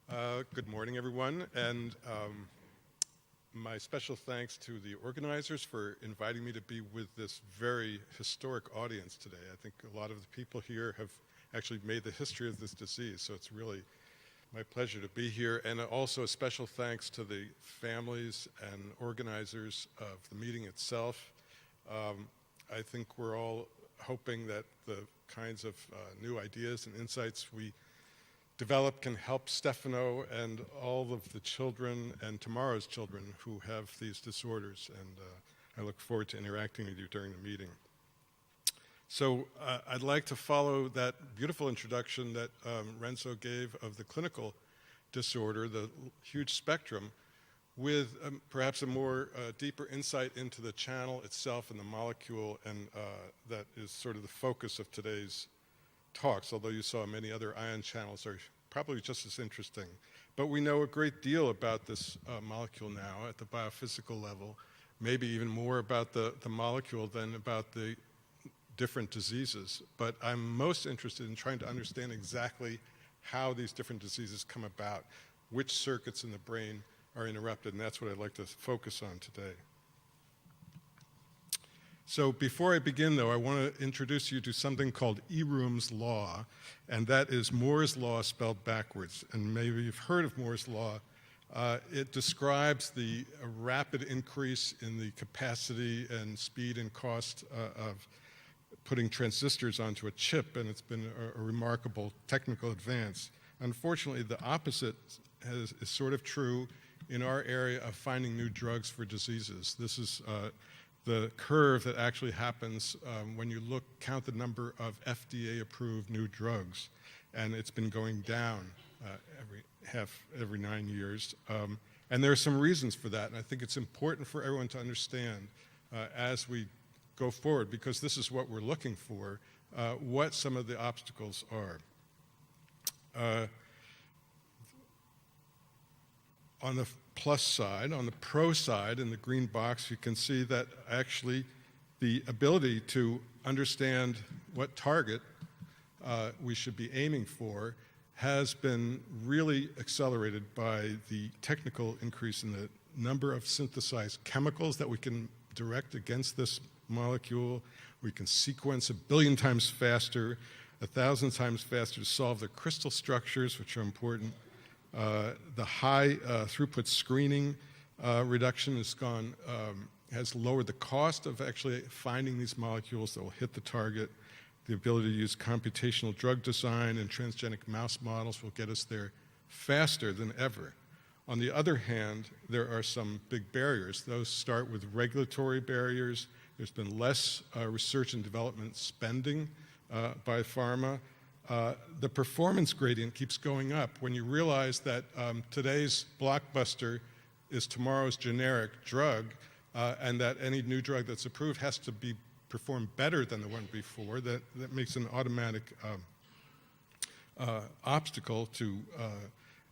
Good morning, everyone, and my special thanks to the organizers for inviting me to be with this very historic audience today. I think a lot of the people here have actually made the history of this disease, so it's really my pleasure to be here. And also a special thanks to the families and organizers of the meeting itself. I think we're all hoping that the kinds of new ideas and insights we develop can help Stefano and all of the children and tomorrow's children who have these disorders. And I look forward to interacting with you during the meeting. So I'd like to follow that beautiful introduction that Renzo gave of the clinical disorder, the huge spectrum, with perhaps a more deeper insight into the channel itself and the molecule, and that is sort of the focus of today's talks, although you saw many other ion channels are probably just as interesting. But we know a great deal about this molecule now at the biophysical level, maybe even more about the molecule than about the different diseases. But I'm most interested in trying to understand exactly how these different diseases come about, which circuits in the brain are interrupted, and that's what I'd like to focus on today. So before I begin, though, I want to introduce you to something called EROOM's law, and that is Moore's law spelled backwards. And maybe you've heard of Moore's law. It describes the rapid increase in the capacity and speed and cost of putting transistors onto a chip, and it's been a remarkable technical advance. Unfortunately, the opposite is sort of true in our area of finding new drugs for diseases. This is the curve that actually happens when you count the number of FDA-approved new drugs, and it's been going down every 9 years. And there are some reasons for that, and I think it's important for everyone to understand as we go forward, because this is what we're looking for, what some of the obstacles are. On the plus side, on the pro side, in the green box, you can see that actually the ability to understand what target we should be aiming for has been really accelerated by the technical increase in the number of synthesized chemicals that we can direct against this molecule. We can sequence 1 billion times faster, 1,000 times faster to solve the crystal structures, which are important. The high throughput screening reduction has lowered the cost of actually finding these molecules that will hit the target. The ability to use computational drug design and transgenic mouse models will get us there faster than ever. On the other hand, there are some big barriers. Those start with regulatory barriers. There's been less research and development spending by pharma. The performance gradient keeps going up when you realize that today's blockbuster is tomorrow's generic drug, and that any new drug that's approved has to perform better than the one before. That makes an automatic obstacle to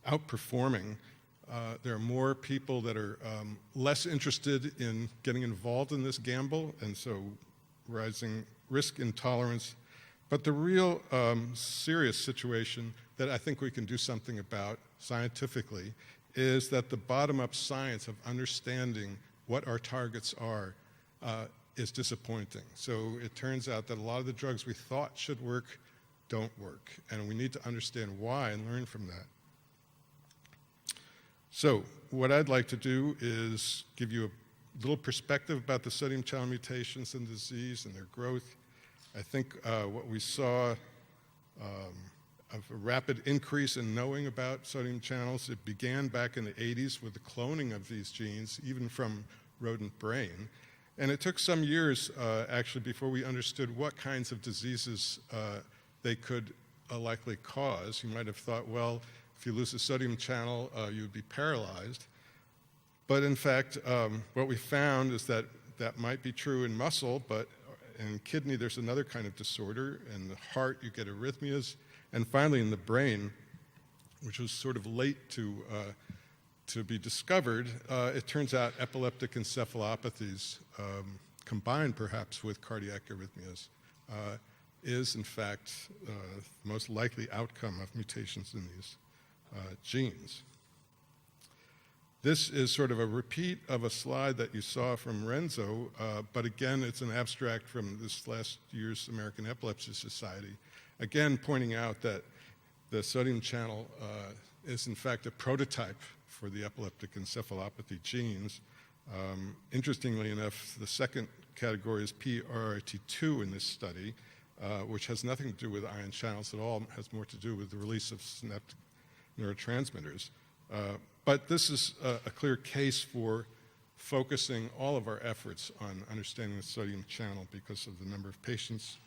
outperforming. There are more people that are less interested in getting involved in this gamble, and so rising risk intolerance. But the real serious situation that I think we can do something about scientifically is that the bottom-up science of understanding what our targets are is disappointing. So it turns out that a lot of the drugs we thought should work don't work, and we need to understand why and learn from that. So what I'd like to do is give you a little perspective about the sodium channel mutations in disease and their growth. I think what we saw of a rapid increase in knowing about sodium channels, it began back in the 80s with the cloning of these genes, even from rodent brain. And it took some years, actually, before we understood what kinds of diseases they could likely cause. You might have thought, well, if you lose a sodium channel, you'd be paralyzed. But in fact, what we found is that that might be true in muscle, but in kidney, there's another kind of disorder. In the heart, you get arrhythmias. And finally, in the brain, which was sort of late to be discovered, it turns out epileptic encephalopathies, combined perhaps with cardiac arrhythmias, is in fact the most likely outcome of mutations in these genes. This is sort of a repeat of a slide that you saw from Renzo, but again, it's an abstract from this last year's American Epilepsy Society, again pointing out that the sodium channel is in fact a prototype for the epileptic encephalopathy genes. Interestingly enough, the second category is PRRT2 in this study, which has nothing to do with ion channels at all, has more to do with the release of synaptic neurotransmitters. But this is a clear case for focusing all of our efforts on understanding the sodium channel because of the number of patients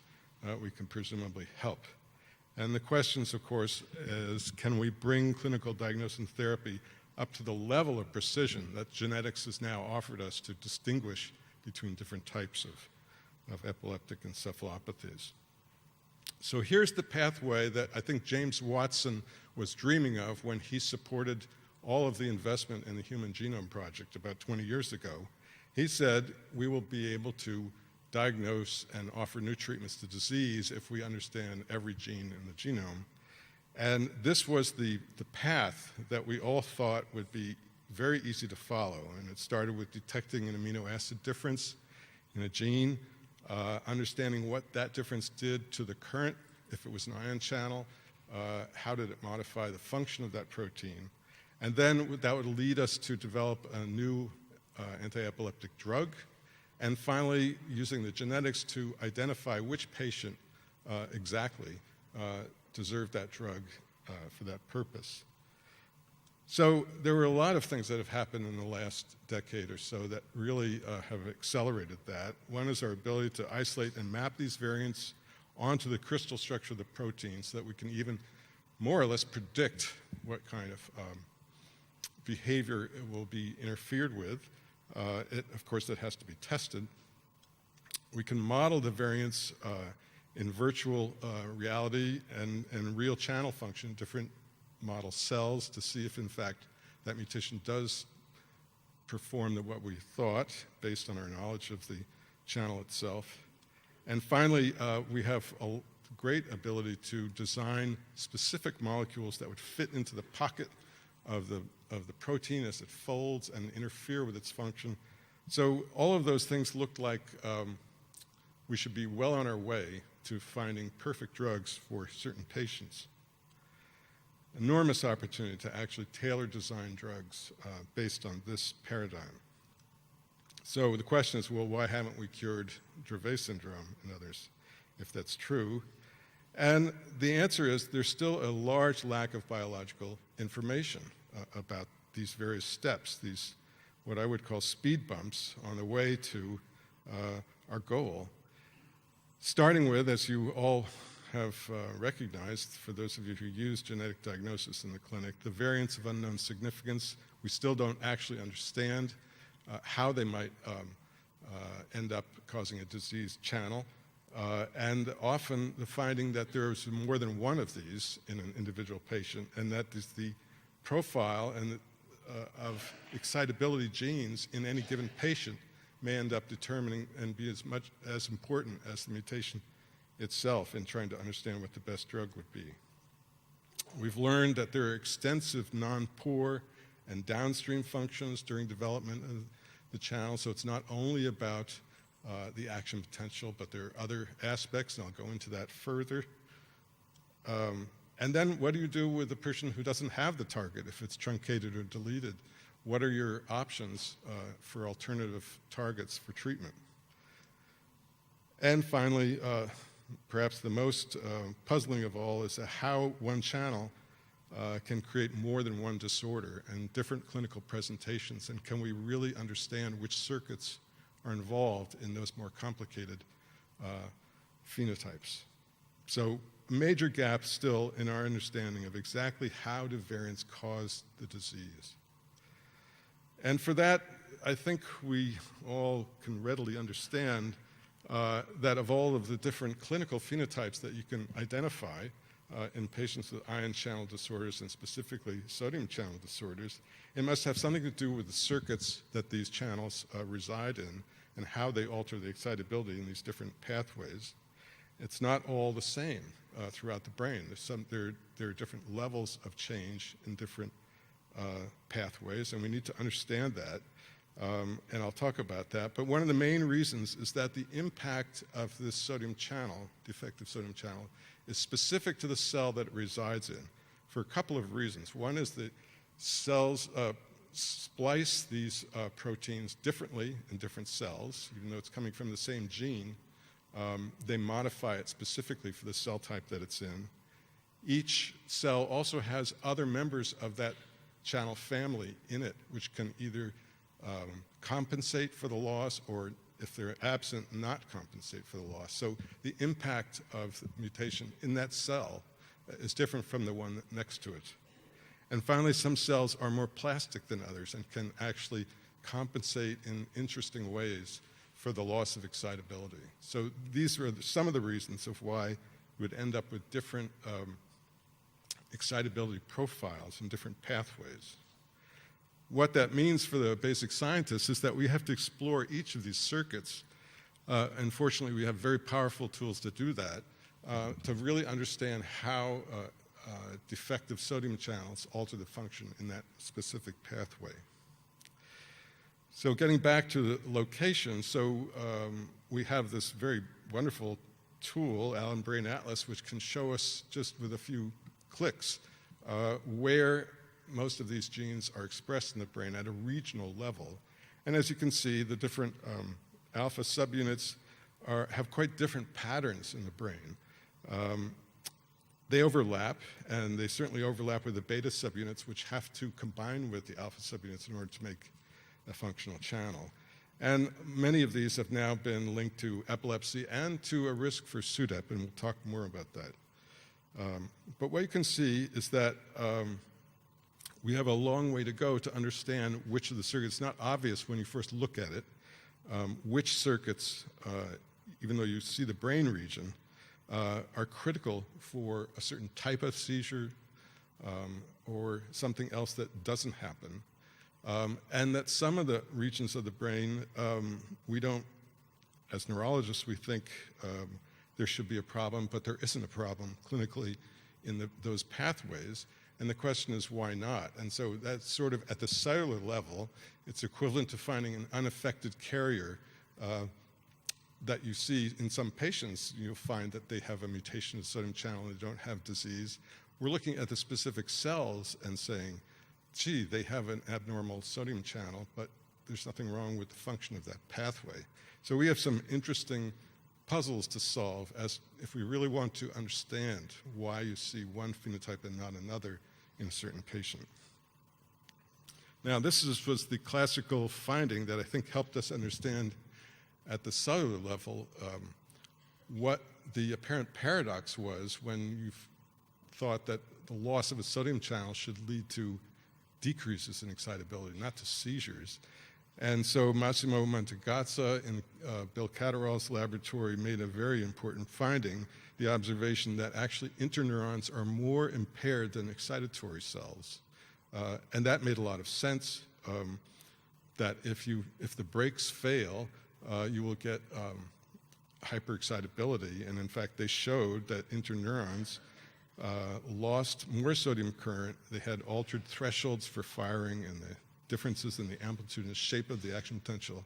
we can presumably help. And the questions, of course, is can we bring clinical diagnosis and therapy up to the level of precision that genetics has now offered us to distinguish between different types of epileptic encephalopathies. So here's the pathway that I think James Watson was dreaming of when he supported all of the investment in the Human Genome Project about 20 years ago. He said we will be able to diagnose and offer new treatments to disease if we understand every gene in the genome. And this was the path that we all thought would be very easy to follow. And it started with detecting an amino acid difference in a gene, understanding what that difference did to the current, if it was an ion channel, how did it modify the function of that protein. And then that would lead us to develop a new anti-epileptic drug, and finally using the genetics to identify which patient exactly deserved that drug for that purpose. So there were a lot of things that have happened in the last decade or so that really have accelerated that. One is our ability to isolate and map these variants onto the crystal structure of the protein so that we can even more or less predict what kind of behavior will be interfered with. Of course, that has to be tested. We can model the variants in virtual reality and real channel function, different model cells, to see if, in fact, that mutation does perform what we thought based on our knowledge of the channel itself. And finally, we have a great ability to design specific molecules that would fit into the pocket of the protein as it folds and interfere with its function. So all of those things looked like we should be well on our way to finding perfect drugs for certain patients. Enormous opportunity to actually tailor design drugs based on this paradigm. So the question is, well, why haven't we cured Dravet syndrome and others, if that's true? And the answer is there's still a large lack of biological information about these various steps, these what I would call speed bumps on the way to our goal. Starting with, as you all have recognized, for those of you who use genetic diagnosis in the clinic, the variants of unknown significance. We still don't actually understand how they might end up causing a disease channel. And often the finding that there is more than one of these in an individual patient, and that is the profile and of excitability genes in any given patient may end up determining and be as important as the mutation itself in trying to understand what the best drug would be. We've learned that there are extensive non-pore and downstream functions during development of the channel, so it's not only about the action potential, but there are other aspects, and I'll go into that further. And then what do you do with the person who doesn't have the target, if it's truncated or deleted? What are your options for alternative targets for treatment? And finally, perhaps the most puzzling of all is how one channel can create more than one disorder and different clinical presentations, and can we really understand which circuits are involved in those more complicated phenotypes. So major gaps still in our understanding of exactly how do variants cause the disease. And for that, I think we all can readily understand that of all of the different clinical phenotypes that you can identify in patients with ion channel disorders and specifically sodium channel disorders, it must have something to do with the circuits that these channels reside in and how they alter the excitability in these different pathways. It's not all the same throughout the brain. There are different levels of change in different pathways, and we need to understand that. And I'll talk about that. But one of the main reasons is that the impact of this sodium channel, defective sodium channel, is specific to the cell that it resides in for a couple of reasons. One is that cells splice these proteins differently in different cells. Even though it's coming from the same gene, they modify it specifically for the cell type that it's in. Each cell also has other members of that channel family in it, which can either compensate for the loss, or if they're absent, not compensate for the loss. So the impact of the mutation in that cell is different from the one next to it. And finally, some cells are more plastic than others and can actually compensate in interesting ways for the loss of excitability. So these are some of the reasons of why we would end up with different excitability profiles in different pathways. What that means for the basic scientists is that we have to explore each of these circuits. Unfortunately, we have very powerful tools to do that, to really understand how defective sodium channels alter the function in that specific pathway. So getting back to the location, we have this very wonderful tool, Allen Brain Atlas, which can show us just with a few clicks where most of these genes are expressed in the brain at a regional level. And as you can see, the different alpha subunits have quite different patterns in the brain. They overlap, and they certainly overlap with the beta subunits, which have to combine with the alpha subunits in order to make a functional channel. And many of these have now been linked to epilepsy and to a risk for SUDEP, and we'll talk more about that. But what you can see is that we have a long way to go to understand which of the circuits. It's not obvious when you first look at it, which circuits, even though you see the brain region, are critical for a certain type of seizure or something else that doesn't happen. And that some of the regions of the brain, we don't, as neurologists, we think there should be a problem, but there isn't a problem clinically in those pathways. And the question is, why not? And so that's sort of at the cellular level, it's equivalent to finding an unaffected carrier that you see in some patients. You'll find that they have a mutation in the sodium channel and they don't have disease. We're looking at the specific cells and saying, gee, they have an abnormal sodium channel, but there's nothing wrong with the function of that pathway. So we have some interesting puzzles to solve as if we really want to understand why you see one phenotype and not another in a certain patient. Now, this was the classical finding that I think helped us understand at the cellular level what the apparent paradox was when you thought that the loss of a sodium channel should lead to decreases in excitability, not to seizures. And so Massimo Mantegazza in Bill Catterall's laboratory made a very important finding, the observation that actually interneurons are more impaired than excitatory cells. And that made a lot of sense, that if the brakes fail, you will get hyperexcitability. And in fact, they showed that interneurons lost more sodium current. They had altered thresholds for firing, and the differences in the amplitude and shape of the action potential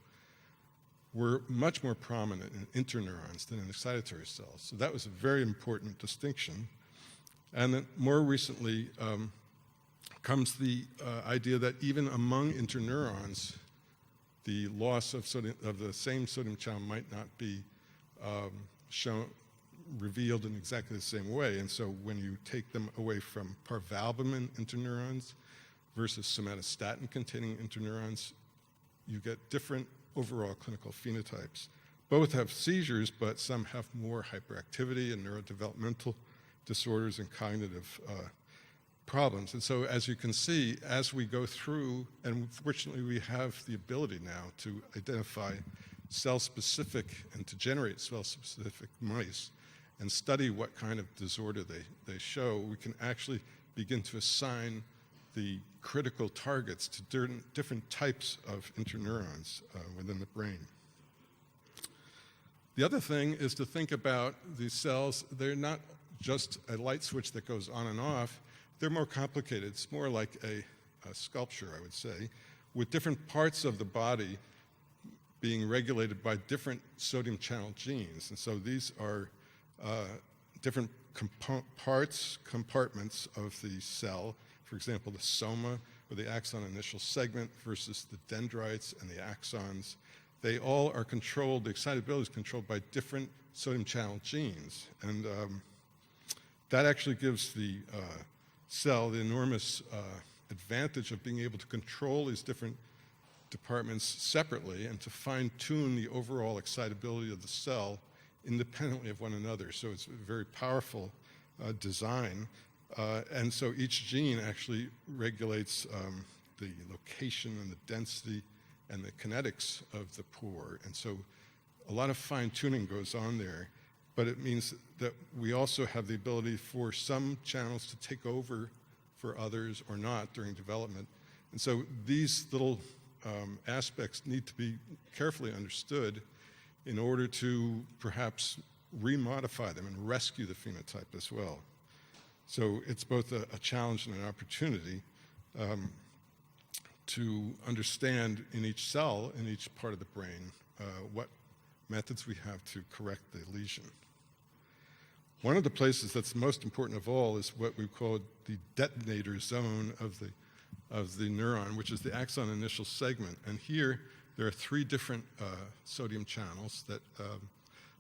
were much more prominent in interneurons than in excitatory cells. So that was a very important distinction. And then more recently comes the idea that even among interneurons, the loss of the same sodium channel might not be revealed in exactly the same way. And so when you take them away from parvalbumin interneurons versus somatostatin-containing interneurons, you get different overall clinical phenotypes. Both have seizures, but some have more hyperactivity and neurodevelopmental disorders and cognitive problems. And so as you can see, as we go through, and fortunately we have the ability now to identify cell-specific and to generate cell-specific mice and study what kind of disorder they show, we can actually begin to assign the critical targets to different types of interneurons within the brain. The other thing is to think about these cells. They're not just a light switch that goes on and off. They're more complicated. It's more like a sculpture, I would say, with different parts of the body being regulated by different sodium channel genes. And so these are different compartments of the cell. For example, the soma, or the axon initial segment, versus the dendrites and the axons. They all are controlled, the excitability is controlled by different sodium channel genes. And that actually gives the cell the enormous advantage of being able to control these different departments separately and to fine-tune the overall excitability of the cell independently of one another. So it's a very powerful design. And so each gene actually regulates the location and the density and the kinetics of the pore. And so a lot of fine-tuning goes on there, but it means that we also have the ability for some channels to take over for others or not during development. And so these little aspects need to be carefully understood in order to perhaps remodify them and rescue the phenotype as well. So it's both a challenge and an opportunity to understand in each cell, in each part of the brain, what methods we have to correct the lesion. One of the places that's most important of all is what we call the detonator zone of the neuron, which is the axon initial segment. And here there are 3 different sodium channels that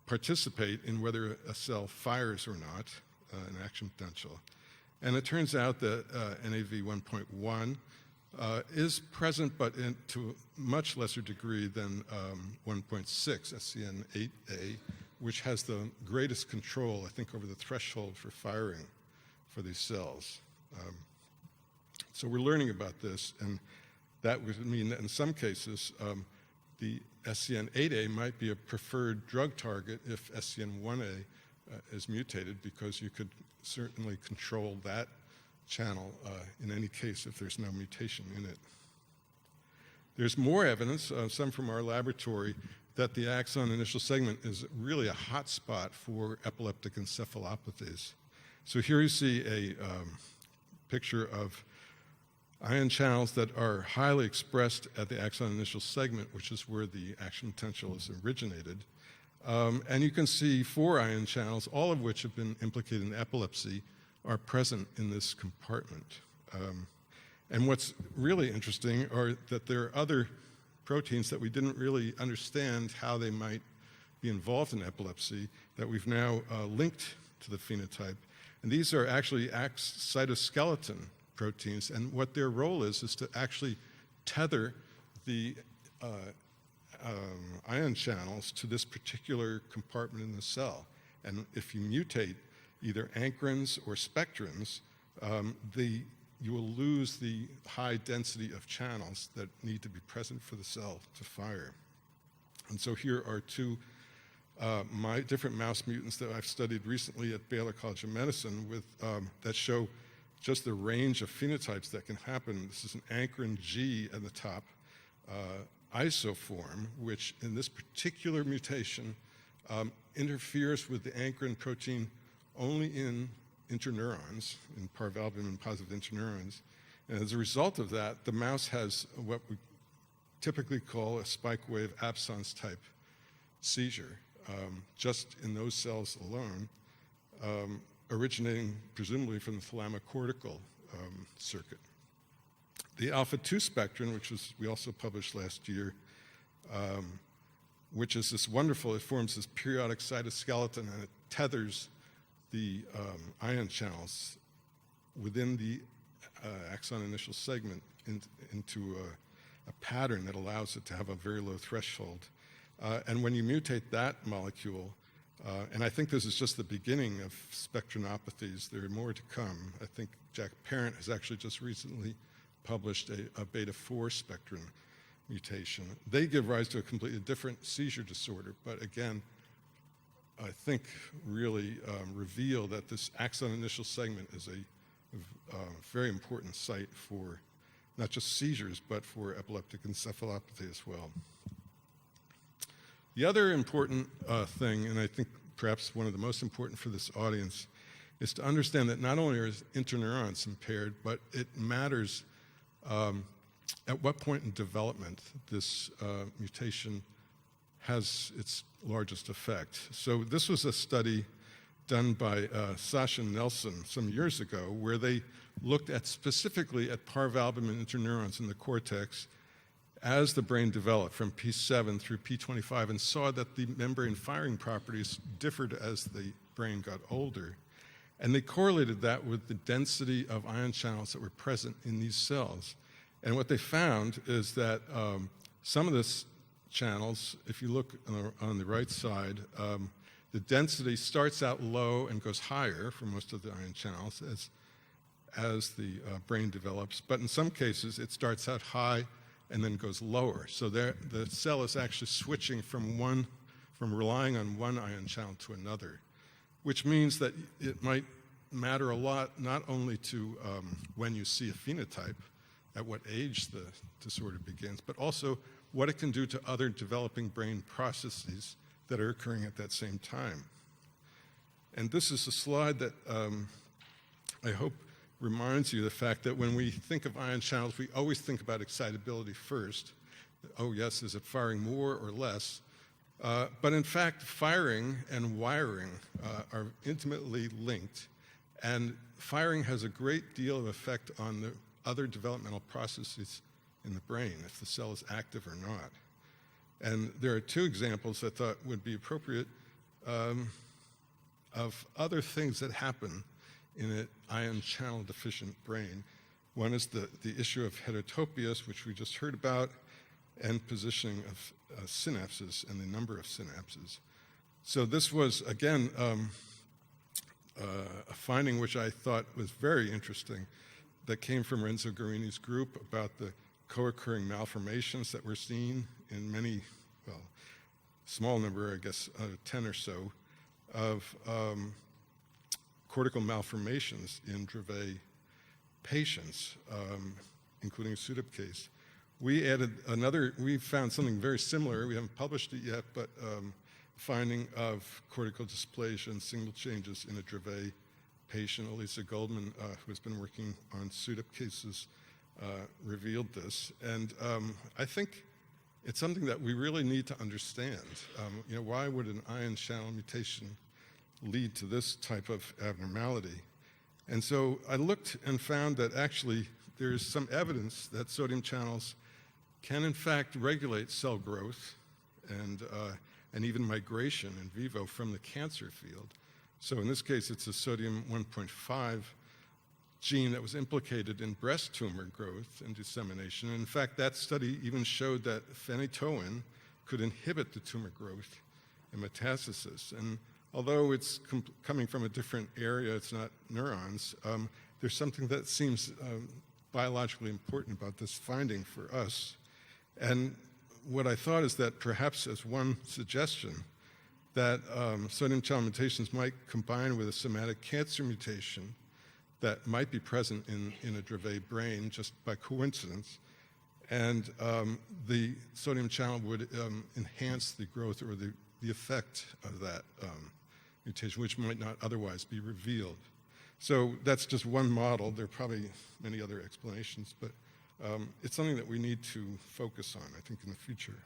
participate in whether a cell fires or not, an action potential. And it turns out that NAV 1.1 is present, but to a much lesser degree than 1.6, SCN8A, which has the greatest control, I think, over the threshold for firing for these cells. So we're learning about this, and that would mean that in some cases, the SCN8A might be a preferred drug target if SCN1A is mutated, because you could certainly control that channel in any case if there's no mutation in it. There's more evidence, some from our laboratory, that the axon initial segment is really a hotspot for epileptic encephalopathies. So here you see a picture of ion channels that are highly expressed at the axon initial segment, which is where the action potential is originated. And you can see 4 ion channels, all of which have been implicated in epilepsy, are present in this compartment. And what's really interesting are that there are other proteins that we didn't really understand how they might be involved in epilepsy that we've now linked to the phenotype. And these are actually cytoskeleton proteins, and what their role is to actually tether the ion channels to this particular compartment in the cell. And if you mutate either ankrins or spectrins, you will lose the high density of channels that need to be present for the cell to fire. And so here are 2 different mouse mutants that I've studied recently at Baylor College of Medicine with, that show just the range of phenotypes that can happen. This is an ankrin G at the top isoform, which in this particular mutation interferes with the ankrin protein only in interneurons, in parvalbumin positive interneurons. And as a result of that, the mouse has what we typically call a spike wave absence type seizure, just in those cells alone, originating presumably from the thalamocortical circuit. The alpha-2 spectrum, which we also published last year, which is this wonderful, it forms this periodic cytoskeleton and it tethers the ion channels within the axon initial segment into a pattern that allows it to have a very low threshold. And when you mutate that molecule, and I think this is just the beginning of spectrinopathies, there are more to come. I think Jack Parent has actually just recently published a beta-4 spectrin mutation. They give rise to a completely different seizure disorder, but again, I think really reveal that this axon initial segment is a very important site for not just seizures, but for epileptic encephalopathy as well. The other important thing, and I think perhaps one of the most important for this audience, is to understand that not only are interneurons impaired, but it matters at what point in development this mutation has its largest effect. So this was a study done by Sasha and Nelson some years ago, where they looked at specifically at parvalbumin interneurons in the cortex as the brain developed from P7 through P25, and saw that the membrane firing properties differed as the brain got older. And they correlated that with the density of ion channels that were present in these cells. And what they found is that some of these channels, if you look on the right side, the density starts out low and goes higher for most of the ion channels as the brain develops. But in some cases, it starts out high and then goes lower. So the cell is actually switching from relying on one ion channel to another, which means that it might matter a lot, not only to when you see a phenotype, at what age the disorder begins, but also what it can do to other developing brain processes that are occurring at that same time. And this is a slide that I hope reminds you of the fact that when we think of ion channels, we always think about excitability first. Oh yes, is it firing more or less? But in fact, firing and wiring are intimately linked, and firing has a great deal of effect on the other developmental processes in the brain, if the cell is active or not. And there are two examples I thought would be appropriate of other things that happen in an ion channel deficient brain. One is the issue of heterotopias, which we just heard about, and positioning of synapses and the number of synapses. So this was, again, a finding which I thought was very interesting that came from Renzo Guarini's group about the co-occurring malformations that we're seeing in many, well, small number, I guess, 10 or so, of cortical malformations in Dravet patients, including a SUDEP case. We found something very similar. We haven't published it yet, but finding of cortical dysplasia and signal changes in a Dravet patient. Elisa Goldman, who has been working on SUDEP cases, revealed this. And I think it's something that we really need to understand. Why would an ion channel mutation lead to this type of abnormality? And so I looked and found that actually there's some evidence that sodium channels can in fact regulate cell growth and even migration in vivo from the cancer field. So in this case, it's a sodium 1.5 gene that was implicated in breast tumor growth and dissemination. And in fact, that study even showed that phenytoin could inhibit the tumor growth and metastasis. And although it's coming from a different area, it's not neurons, there's something that seems biologically important about this finding for us. And what I thought is that perhaps as one suggestion, that sodium channel mutations might combine with a somatic cancer mutation that might be present in a Dravet brain just by coincidence, and the sodium channel would enhance the growth or the effect of that mutation, which might not otherwise be revealed. So that's just one model. There are probably many other explanations, but it's something that we need to focus on, I think, in the future.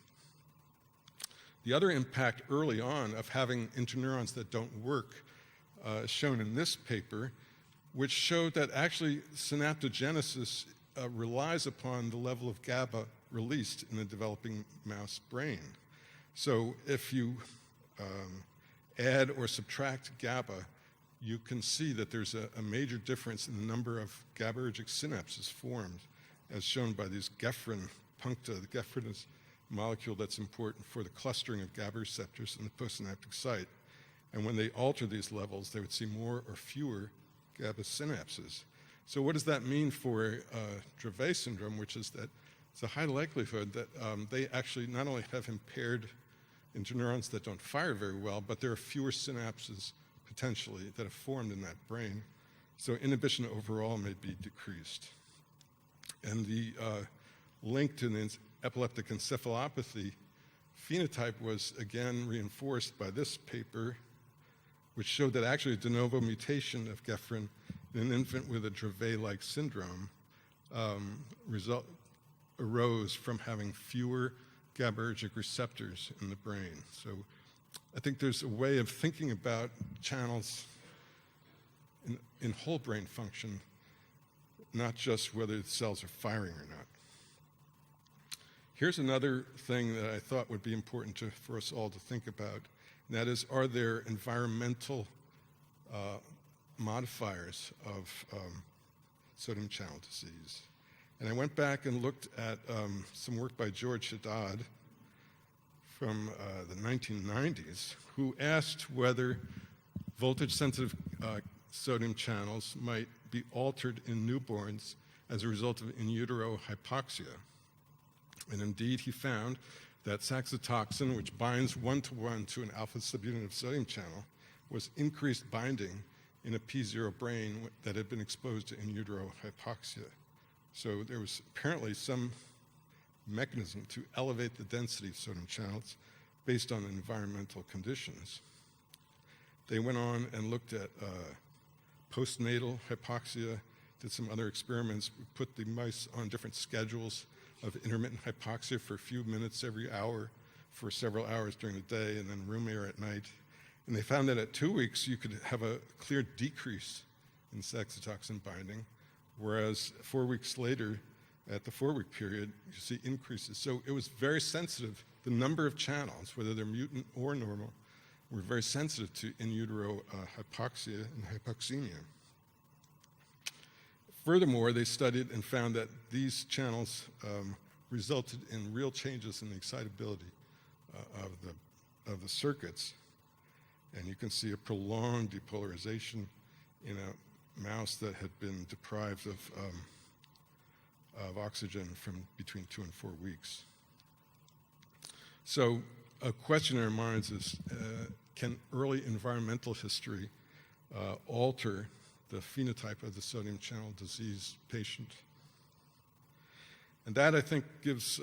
The other impact early on of having interneurons that don't work is shown in this paper, which showed that actually synaptogenesis relies upon the level of GABA released in the developing mouse brain. So if you add or subtract GABA, you can see that there's a major difference in the number of GABAergic synapses formed, as shown by these Gefrin puncta. The Gefrin is a molecule that's important for the clustering of GABA receptors in the postsynaptic site. And when they alter these levels, they would see more or fewer GABA synapses. So what does that mean for Dravet syndrome, which is that it's a high likelihood that they actually not only have impaired interneurons that don't fire very well, but there are fewer synapses potentially that have formed in that brain. So inhibition overall may be decreased. And the link to the epileptic encephalopathy phenotype was again reinforced by this paper, which showed that actually a de novo mutation of Gefrin in an infant with a Dravet-like syndrome arose from having fewer GABAergic receptors in the brain. So I think there's a way of thinking about channels in whole brain function, not just whether the cells are firing or not. Here's another thing that I thought would be important for us all to think about, and that is, are there environmental modifiers of sodium channel disease? And I went back and looked at some work by George Haddad from the 1990s, who asked whether voltage-sensitive sodium channels might be altered in newborns as a result of in utero hypoxia. And indeed, he found that saxitoxin, which binds one-to-one to an alpha subunit of sodium channel, was increased binding in a P0 brain that had been exposed to in utero hypoxia. So there was apparently some mechanism to elevate the density of sodium channels based on environmental conditions. They went on and looked at postnatal hypoxia, did some other experiments, put the mice on different schedules of intermittent hypoxia for a few minutes every hour for several hours during the day, and then room air at night. And they found that at 2 weeks, you could have a clear decrease in saxitoxin binding, whereas 4 weeks later, at the 4-week period, you see increases. So it was very sensitive. The number of channels, whether they're mutant or normal, were very sensitive to in utero hypoxia and hypoxemia. Furthermore, they studied and found that these channels resulted in real changes in the excitability of the circuits. And you can see a prolonged depolarization in a mouse that had been deprived of oxygen from between 2 and 4 weeks. So a question in our minds is, can early environmental history alter the phenotype of the sodium channel disease patient? And that, I think, gives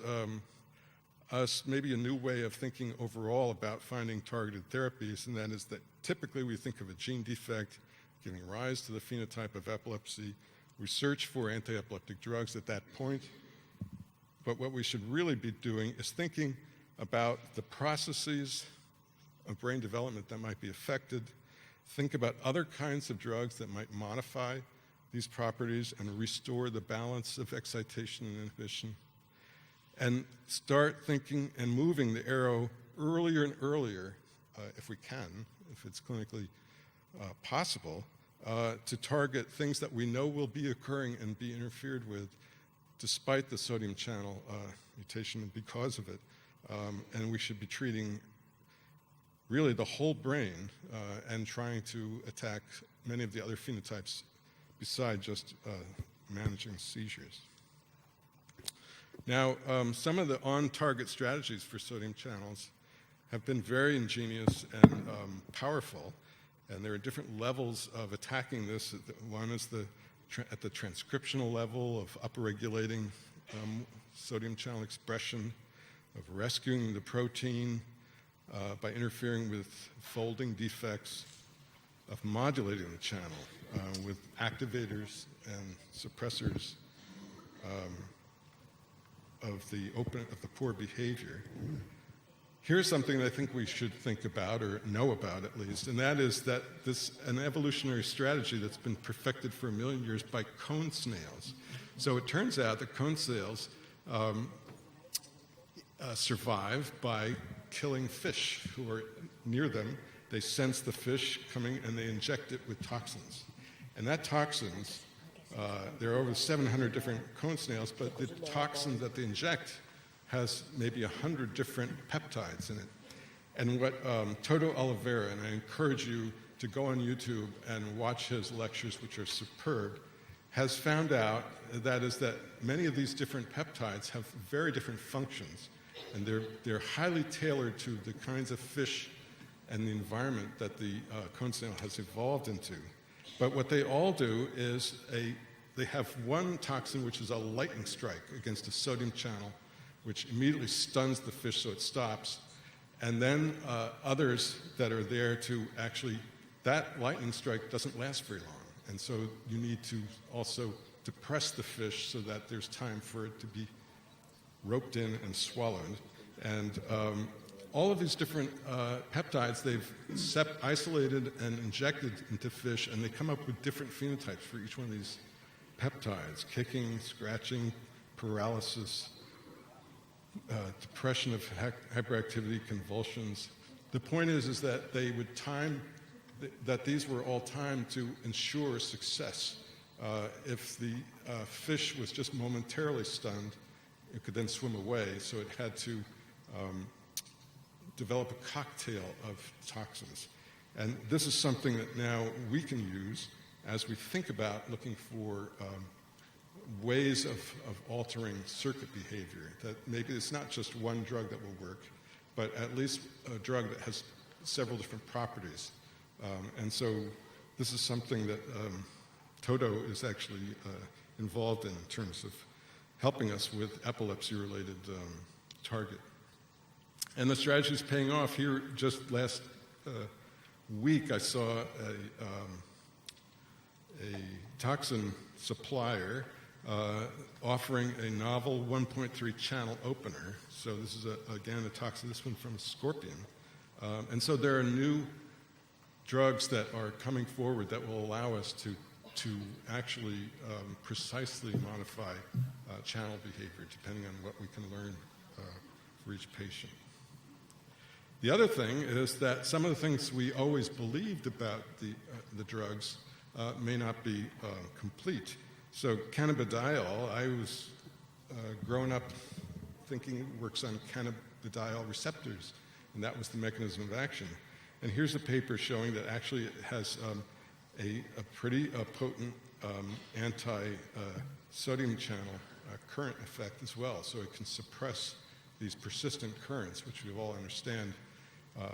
us maybe a new way of thinking overall about finding targeted therapies, and that is that typically we think of a gene defect giving rise to the phenotype of epilepsy. We search for anti-epileptic drugs at that point, but what we should really be doing is thinking about the processes of brain development that might be affected, think about other kinds of drugs that might modify these properties and restore the balance of excitation and inhibition, and start thinking and moving the arrow earlier and earlier, if we can, if it's clinically possible, to target things that we know will be occurring and be interfered with despite the sodium channel mutation and because of it. And we should be treating really the whole brain and trying to attack many of the other phenotypes besides just managing seizures. Now, some of the on-target strategies for sodium channels have been very ingenious and powerful, and there are different levels of attacking this. One is at the transcriptional level of upregulating sodium channel expression, of rescuing the protein by interfering with folding defects, of modulating the channel with activators and suppressors of the poor behavior. Here's something that I think we should think about, or know about at least, and that is that an evolutionary strategy that's been perfected for 1 million years by cone snails. So it turns out that cone snails survive by killing fish who are near them. They sense the fish coming and they inject it with toxins. And that toxins, there are over 700 different cone snails, but the toxin that they inject has maybe 100 different peptides in it. And what Toto Oliveira, and I encourage you to go on YouTube and watch his lectures, which are superb, has found out that many of these different peptides have very different functions, and they're highly tailored to the kinds of fish and the environment that the cone snail has evolved into. But what they all do is they have one toxin which is a lightning strike against a sodium channel which immediately stuns the fish so it stops, and then others that are there to actually, that lightning strike doesn't last very long. And so you need to also depress the fish so that there's time for it to be roped in and swallowed. And all of these different peptides, they've isolated and injected into fish, and they come up with different phenotypes for each one of these peptides: kicking, scratching, paralysis, depression of hyperactivity, convulsions. The point is that they would time, that these were all timed to ensure success. If the fish was just momentarily stunned, it could then swim away, so it had to develop a cocktail of toxins. And this is something that now we can use as we think about looking for ways of altering circuit behavior, that maybe it's not just one drug that will work, but at least a drug that has several different properties. And so this is something that Toto is actually involved in terms of helping us with epilepsy-related target. And the strategy is paying off. Here, just last week, I saw a toxin supplier offering a novel 1.3 channel opener. So this is, again, a toxin, this one from a scorpion. And so there are new drugs that are coming forward that will allow us to actually precisely modify channel behavior depending on what we can learn for each patient. The other thing is that some of the things we always believed about the drugs may not be complete. So cannabidiol, I was growing up thinking it works on cannabidiol receptors, and that was the mechanism of action. And here's a paper showing that actually it has a pretty potent anti-sodium channel current effect as well. So it can suppress these persistent currents, which we all understand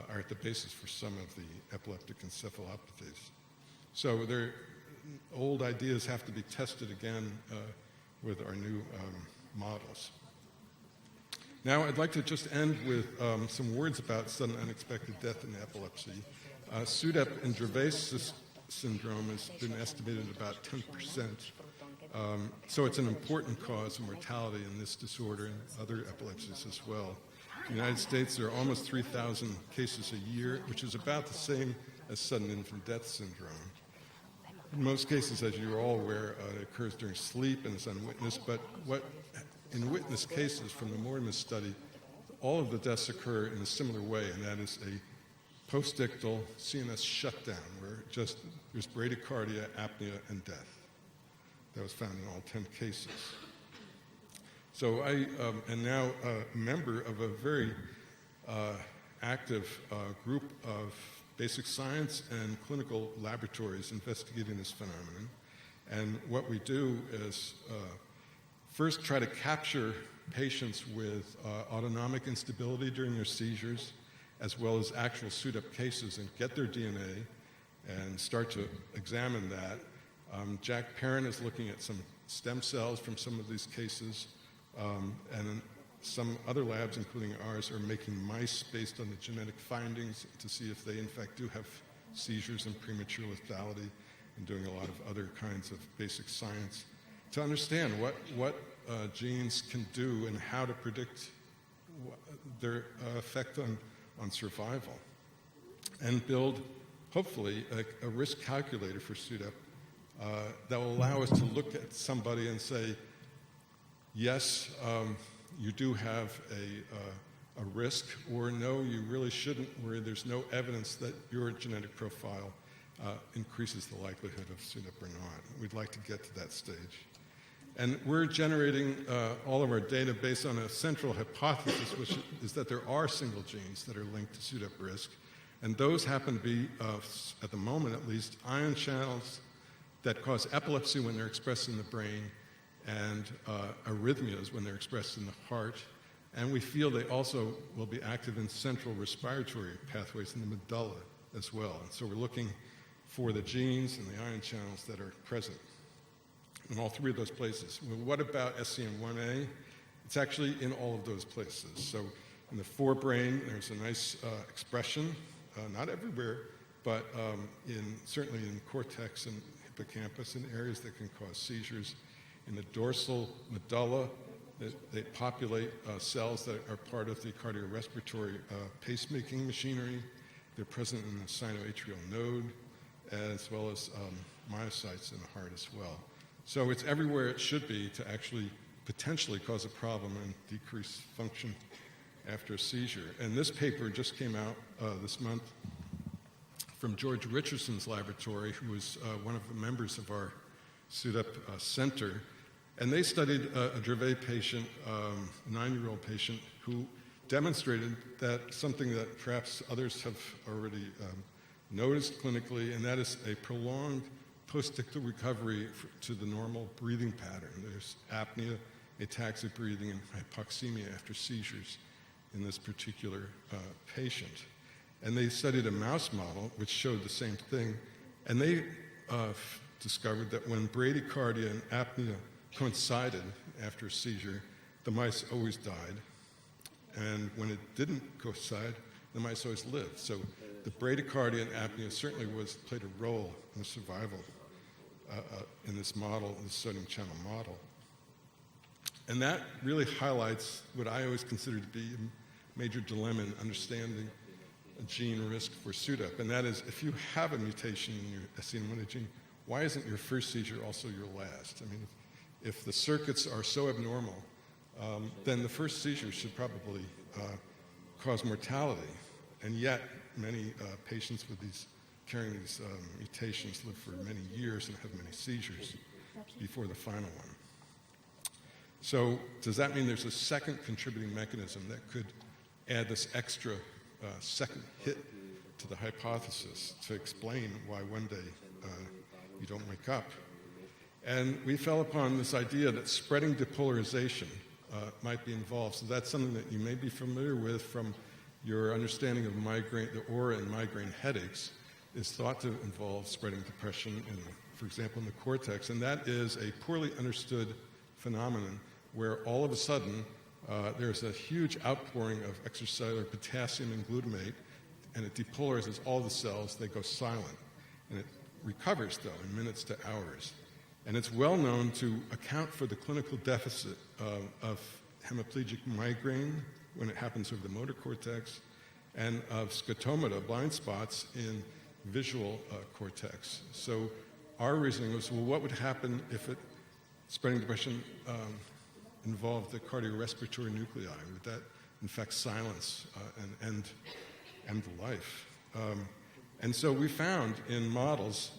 are at the basis for some of the epileptic encephalopathies. So old ideas have to be tested again with our new models. Now, I'd like to just end with some words about sudden unexpected death in epilepsy. SUDEP and Dravet syndrome has been estimated at about 10%. So it's an important cause of mortality in this disorder and other epilepsies as well. In the United States, there are almost 3,000 cases a year, which is about the same as sudden infant death syndrome. In most cases, as you're all aware, it occurs during sleep and is unwitnessed, but in witnessed cases from the Mortimer study, all of the deaths occur in a similar way, and that is a postictal CNS shutdown, where there's bradycardia, apnea, and death. That was found in all 10 cases. So I am now a member of a very active group of basic science and clinical laboratories investigating this phenomenon. And what we do is first try to capture patients with autonomic instability during their seizures, as well as actual SUDEP cases, and get their DNA and start to examine that. Jack Perrin is looking at some stem cells from some of these cases, and some other labs, including ours, are making mice based on the genetic findings to see if they, in fact, do have seizures and premature lethality, and doing a lot of other kinds of basic science to understand what genes can do and how to predict their effect on survival, and build, hopefully, a risk calculator for SUDEP that will allow us to look at somebody and say, yes, you do have a risk, or no, you really shouldn't, where there's no evidence that your genetic profile increases the likelihood of SUDEP or not. We'd like to get to that stage. And we're generating all of our data based on a central hypothesis, which is that there are single genes that are linked to SUDEP risk. And those happen to be, at the moment at least, ion channels that cause epilepsy when they're expressed in the brain, and arrhythmias when they're expressed in the heart. And we feel they also will be active in central respiratory pathways in the medulla as well. And so we're looking for the genes and the ion channels that are present in all three of those places. Well, what about SCN1A? It's actually in all of those places. So in the forebrain, there's a nice expression, not everywhere, but certainly in cortex and hippocampus, in areas that can cause seizures. In the dorsal medulla, they populate cells that are part of the cardiorespiratory pacemaking machinery. They're present in the sinoatrial node, as well as myocytes in the heart as well. So it's everywhere it should be to actually potentially cause a problem and decrease function after a seizure. And this paper just came out this month from George Richardson's laboratory, who was one of the members of our SUDEP Center. And they studied a Dravet patient, a 9-year-old patient, who demonstrated that something that perhaps others have already noticed clinically, and that is a prolonged post-ictal recovery to the normal breathing pattern. There's apnea, ataxic breathing, and hypoxemia after seizures in this particular patient. And they studied a mouse model which showed the same thing, and they discovered that when bradycardia and apnea coincided after a seizure, the mice always died. And when it didn't coincide, the mice always lived. So the bradycardia and apnea certainly played a role in the survival in this model, this sodium channel model. And that really highlights what I always consider to be a major dilemma in understanding a gene risk for SUDEP, and that is, if you have a mutation in your SCN1A gene, why isn't your first seizure also your last? I mean, if the circuits are so abnormal, then the first seizure should probably cause mortality, and yet many patients with carrying these mutations live for many years and have many seizures before the final one. So does that mean there's a second contributing mechanism that could add this extra second hit to the hypothesis to explain why one day you don't wake up? And we fell upon this idea that spreading depolarization might be involved. So that's something that you may be familiar with from your understanding of migraine, the aura in migraine headaches is thought to involve spreading depression, for example, in the cortex. And that is a poorly understood phenomenon where all of a sudden there's a huge outpouring of extracellular potassium and glutamate, and it depolarizes all the cells. They go silent. And it recovers, though, in minutes to hours. And it's well known to account for the clinical deficit of hemiplegic migraine when it happens over the motor cortex, and of scotomata, blind spots, in visual cortex. So our reasoning was, well, what would happen if spreading depression involved the cardiorespiratory nuclei? Would that, in fact, silence and end the life? And so we found in models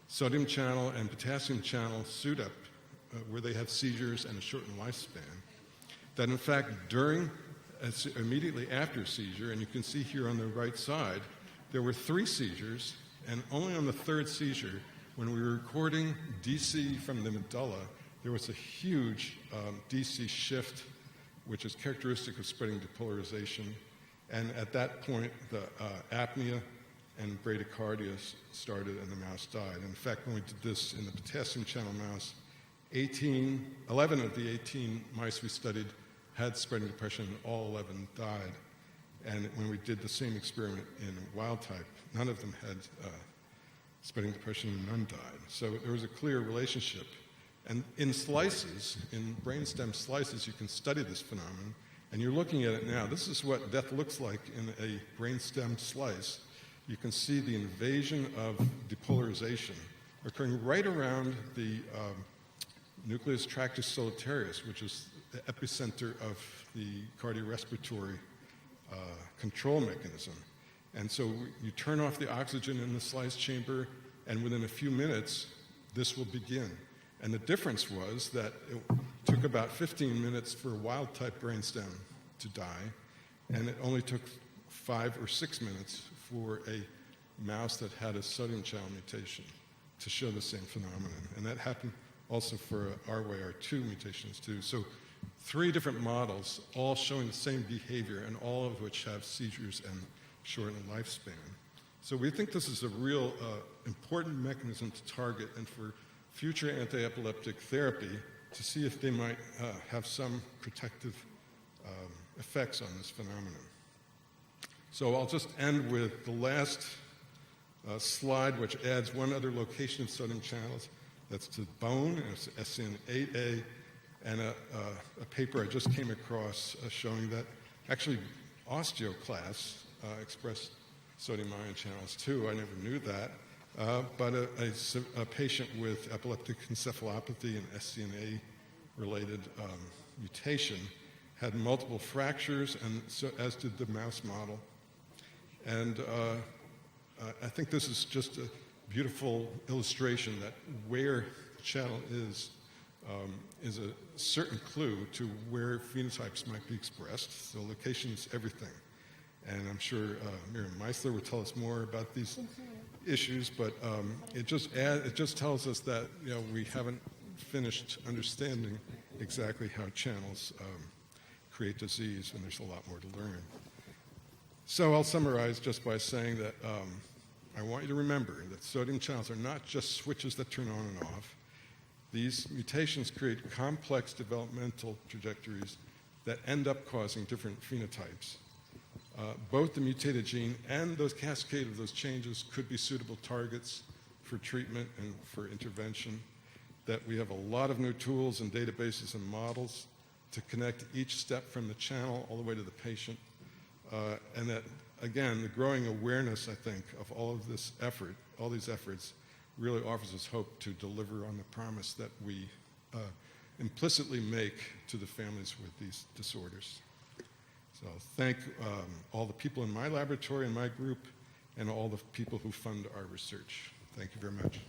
sodium channel and potassium channel SUDEP, where they have seizures and a shortened lifespan, that in fact immediately after seizure, and you can see here on the right side, there were 3 seizures, and only on the 3rd seizure, when we were recording DC from the medulla, there was a huge DC shift, which is characteristic of spreading depolarization. And at that point, the apnea and bradycardia started and the mouse died. In fact, when we did this in the potassium channel mouse, 11 of the 18 mice we studied had spreading depression, and all 11 died. And when we did the same experiment in wild type, none of them had spreading depression and none died. So there was a clear relationship. And in slices, in brainstem slices, you can study this phenomenon. And you're looking at it now. This is what death looks like in a brainstem slice. You can see the invasion of depolarization occurring right around the nucleus tractus solitarius, which is the epicenter of the cardiorespiratory control mechanism. And so you turn off the oxygen in the slice chamber, and within a few minutes, this will begin. And the difference was that it took about 15 minutes for a wild-type brainstem to die, and it only took 5 or 6 minutes for a mouse that had a sodium channel mutation to show the same phenomenon. And that happened also for RYR2 mutations too. So 3 different models, all showing the same behavior, and all of which have seizures and shortened lifespan. So we think this is a real important mechanism to target, and for future anti-epileptic therapy to see if they might have some protective effects on this phenomenon. So I'll just end with the last slide, which adds one other location of sodium channels. That's to bone, and it's SN8A, and a paper I just came across showing that actually osteoclasts express sodium ion channels too. I never knew that. But a patient with epileptic encephalopathy and SCNA-related mutation had multiple fractures, and so, as did the mouse model. And I think this is just a beautiful illustration that where the channel is a certain clue to where phenotypes might be expressed. So location is everything. And I'm sure Miriam Meisler will tell us more about these issues, but it just tells us that we haven't finished understanding exactly how channels create disease, and there's a lot more to learn. So I'll summarize just by saying that I want you to remember that sodium channels are not just switches that turn on and off. These mutations create complex developmental trajectories that end up causing different phenotypes. Both the mutated gene and those cascade of those changes could be suitable targets for treatment and for intervention, that we have a lot of new tools and databases and models to connect each step from the channel all the way to the patient, and that, again, the growing awareness, I think, of all of this effort, all these efforts, really offers us hope to deliver on the promise that we implicitly make to the families with these disorders. So thank all the people in my laboratory and my group and all the people who fund our research. Thank you very much.